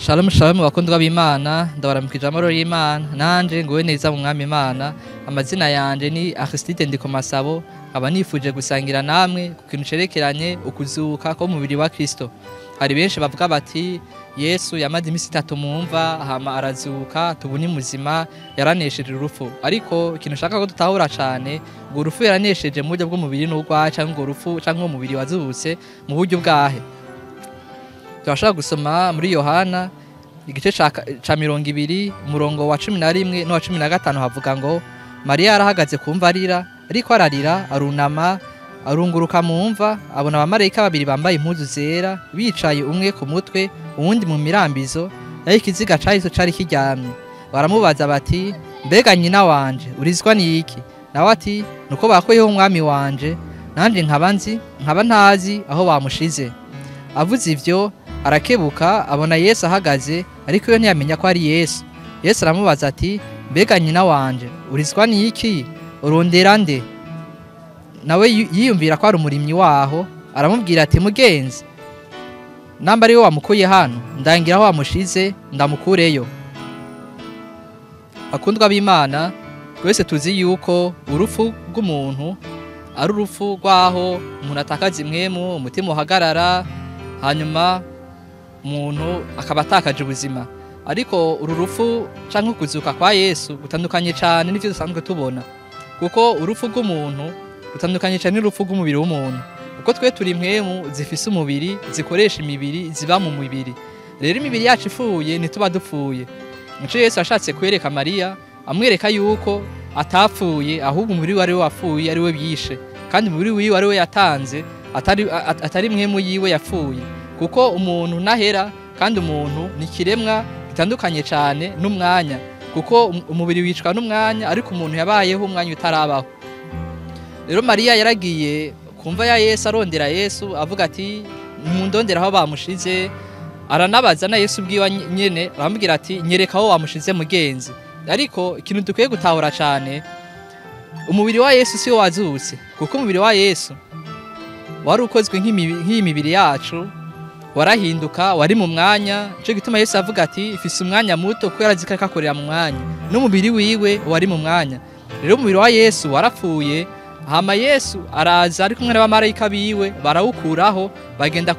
Shalom shalom bakundwa b'Imana ndabaramukije amahoro y'Imana nanje nguwe neza mu mwami Imana amazina yanje ni Aristide Ndikomasabo aba nifuje gusangira namwe ku kintu cerekeranye ukuzuka ko mubiri wa Kristo. Hari benshi bavuga bati Yesu yamaze imisi 3 mu mva hama arazuka tubuni muzima yaranesheje urupfu, ariko ikintu shaka ko tutahura cyane ngo urupfu yaranesheje mu buryo bw'umubiri n'urwa cyangwa urupfu cyangwa umubiri wazubutse mu buryo bwahe. Turashaka gusoma muri Yohana igice ca 20 umurongo wa 11 no wa 15 havuga ngo Maria arahagaze kumva arira, ariko ararira arunama arunguruka mu mva abona abamarayika babiri bambaye impuzu zera bicaye umwe ku mutwe uwundi mu mirambizo yari ikiziga cyahizo cari kiryamye. Baramubaza bati mbega nyina wanje urizwa niki? Nawe ati nuko bakoyeho umwami wanje nanje nkaba ntazi aho bamushize. Avuze ivyo arakebuka abona Yesu ahagaze, ariko yo ntiyamenya ko ari Yesu. Yesu aramubaza ati mbega nyina wanje urizwa niki? Urondera nde? Nawe yiyumvira ko ari umurimyi waho aramubwira ati mugenzi namba ari we wamukuye hano ndangira aho wamushize ndamukureyo. Akundwa b'Imana twese tuzi yuko urupfu rw'umuntu ari urupfu rwaho umuntu atakaza imwemu umutima uhagarara hanyuma umuntu akaba atakaje ubuzima, ariko uru rupfu canke kuzuka kwa Yesu gutandukanye cyane n'ivyo dusanzwe tubona, kuko urupfu rw'umuntu rutandukanye cyane n'urupfu rw'umubiri w'umuntu, uko twe turi imwemu zifise umubiri zikoresha imibiri ziba mu mubiri. Rero imibiri yacu ifuye ntituba dupfuye. Nico Yesu ashatse kwereka Maria amwereka yuko atapfuye ahubwo umubiri wari wapfuye ari we byishe, kandi umubiri wiwe ari we yatanze atari mwemu yiwe yapfuye, kuko umuntu nahera kandi umuntu ni kiremwa bitandukanye cyane n'umwanya, kuko umubiri wicwa n'umwanya ariko umuntu yabayeho umwanya utarabaho. Rero Maria yaragiye kumva ya Yesu arondera Yesu avuga ati mundondera aho bamushize, aranabaza na Yesu bwiwa nyene aramubwira ati nyereka aho wamushize mugenzi. Ariko ikintu dukwiye gutahura cyane umubiri wa Yesu si wo wazutse, kuko umubiri wa Yesu wari ukozwe nk'imibiri yacu warahinduka wari mu mwanya. Cyo gituma Yesu avuga ati ifise umwanya muto ko yarazika kakorera mu mwanya, n'umubiri wiwe wari mu mwanya. Rero umubiri wa Yesu warapfuye, hama Yesu araza ari kumwe n'abamarayika biwe barawukuraho bagenda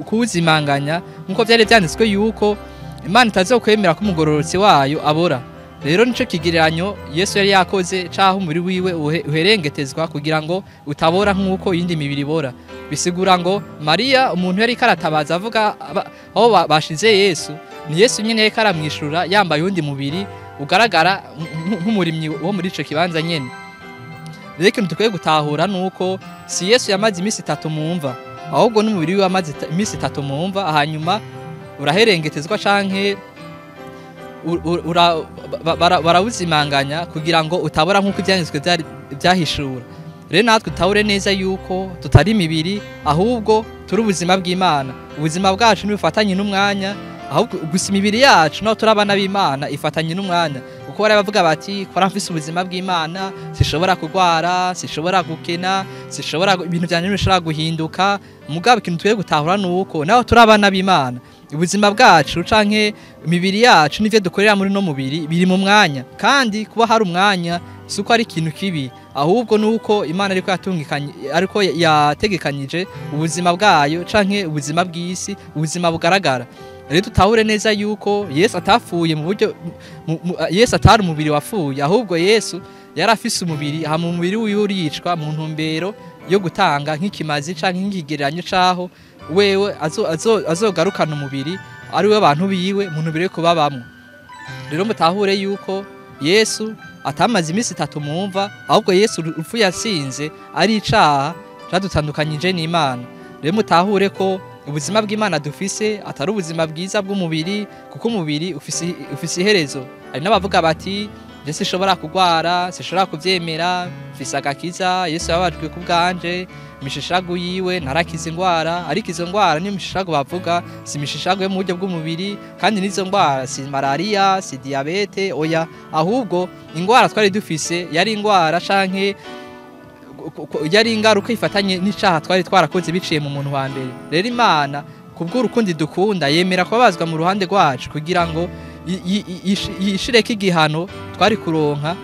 kuwuzimanganya, nkuko byari byanditswe yuko Imana itazokwemera ko umugororotsi wayo abora. Rero nico kigereranyo Yesu yari yakoze caho umubiri wiwe uherengetezwa kugira ngo utabora nkuko yindi mibiri ibora. Bisigura ngo Maria umuntu yari karatabaza avuga aho bashize Yesu, ni Yesu nyene yari karamwishura yambaye undi mubiri ugaragara nk'umurimyi wo muri ico kibanza nyene. Rero ikintu tukwiye gutahura nuko si Yesu yamaze imisi 3 mu mva, ahubwo n'umubiri wiwe amaze imisi 3 mu mva hanyuma uraherengetezwa canke barawuzimanganya kugira ngo utabora nkuko ibyanditswe byahishura. Rero natwe tutahure neza yuko tutari imibiri ahubwo turi ubuzima bw'Imana. Ubuzima bwacu nibufatanye n'umwanya, ahubwo gusa imibiri yacu naho turabana b'Imana ifatanye n'umwanya, kuko bari bavuga bati ko mfise ubuzima bw'Imana sishobora kugwara, sishobora gukena, sishobora ibintu byanje bishobora guhinduka. Mugabo ikintu twiye gutahura nuko naho turabana b'Imana ubuzima bwacu canke imibiri yacu nivyo dukorera muri no mubiri biri mu mwanya, kandi kuba hari umwanya suko ari ikintu kibi, ahubwo nuko Imana ariko yategekanyije ubuzima bwayo canke ubuzima bw'isi, ubuzima bugaragara. Rero tutahure neza yuko Yesu atafuye mu buryo Yesu atari umubiri wafuye, ahubwo Yesu yarafise umubiri hama umubiri wiwe uricwa mu ntumbero yo gutanga nk'ikimazi canke nk'ikigereranyo caho wewe azogarukana umubiri ari we abantu biwe mu ntumbero yo kubabamwe. Rero mutahure yuko Yesu atamaze imisi 3 mu mva, ahubwo Yesu urupfu yasinze ari icaha cadutandukanyije n'Imana. Rero mutahure ko ubuzima bw'Imana dufise atari ubuzima bwiza bw'umubiri, kuko umubiri ufise iherezo. Hari n'abavuga bati je sishobora kugwara, sishobora kuvyemera, mfise agakiza, Yesu yababajwe ku bwanje, imishishago yiwe narakiza ingwara. Ariko izo ngwara ni imishishago bavuga, si imishishago yo mu buryo bw'umubiri, kandi n'izo ngwara si malaria, si diabete, oya, ahubwo ingwara twari dufise yari ingwara canke yari ingaruka ifatanye n'icaha twari twarakoze biciye mu muntu wa mbere. Rero Imana kubw'urukundo dukunda yemera kubabazwa mu ruhande rwacu kugira ngo yishireko igihano twari kuronka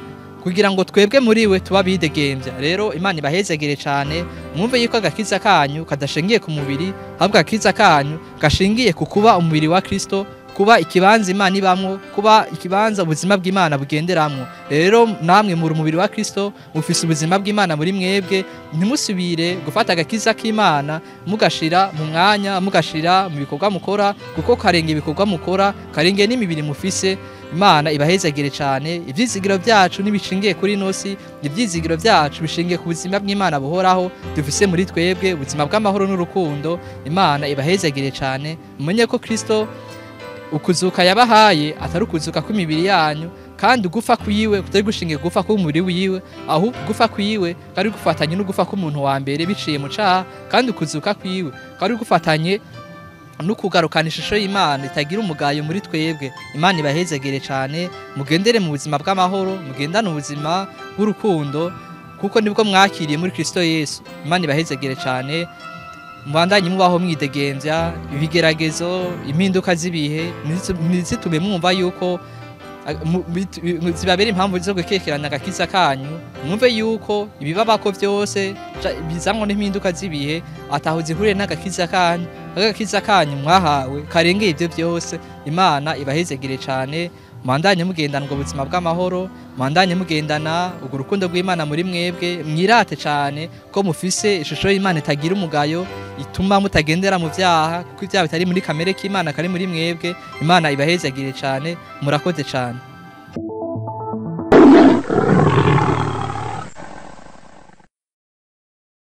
kugira ngo twebwe muri we tuba bidegembya. Rero Imana ibahezegere cyane, mwumve yuko agakiza kanyu kadashingiye ku mubiri, ahubwo agakiza kanyu gashingiye ku kuba umubiri wa Kristo, kuba ikibanza Imana ibamwo, kuba ikibanza ubuzima bw'Imana bugenderamwo. Rero namwe muri umubiri wa Kristo mufise ubuzima bw'Imana muri mwebwe, ntimusubire gufata agakiza k'Imana mugashira mu mwanya, mugashira mu bikorwa mukora, kuko karenge ibikorwa mukora, karenge n'imibiri mufise. Imana ibahezagire cyane. Ivyizigiro byacu nibishingiye kuri nosi, ivyizigiro byacu bishingiye ku buzima bw'Imana buhoraho dufise muri twebwe, ubuzima bw'amahoro n'urukundo. Imana ibahezagire cyane, mumenye ko Kristo ukuzuka yabahaye atari ukuzuka kw'imibiri yanyu, kandi ugufa kwiwe kutari gushingiye gufa k'umubiri wiwe, ahubwo gufa kwiwe kari gufatanye n'ugufa k'umuntu wa mbere biciye mu caha, kandi ukuzuka kwiwe kari gufatanye nukugarukana ishusho y'Imana itagira umugayo muri twebwe. Imana ibahezegere cyane, mugendere mu buzima bw'amahoro, mugendane ubuzima bw'urukundo, kuko nibwo mwakiriye muri Kristo Yesu. Imana ibahezegere cyane, mubandanye mubaho mwidegembya ibigeragezo, impinduka z'ibihe ntizitume mwumva yuko zibabera impamvu zo gukekerana agakiza kanyu. Mwumve yuko ibibabako byose bizanwa n'impinduka z'ibihe ataho zihuriye n'agakiza kanyu. Agakiza kanyu mwahawe karengeye ibyo byose. Imana ibahezegere cyane, mwandanye mugendana ubwo buzima bw'amahoro, mwandanye mugendana ubwo urukundo rw'Imana muri mwebwe, mwirate cyane ko mufise ishusho y'Imana itagira umugayo, ituma mutagendera mu byaha, kuko ibyaha bitari muri kamere k'Imana kari muri mwebwe. Imana ibahezegere cyane, murakoze cyane.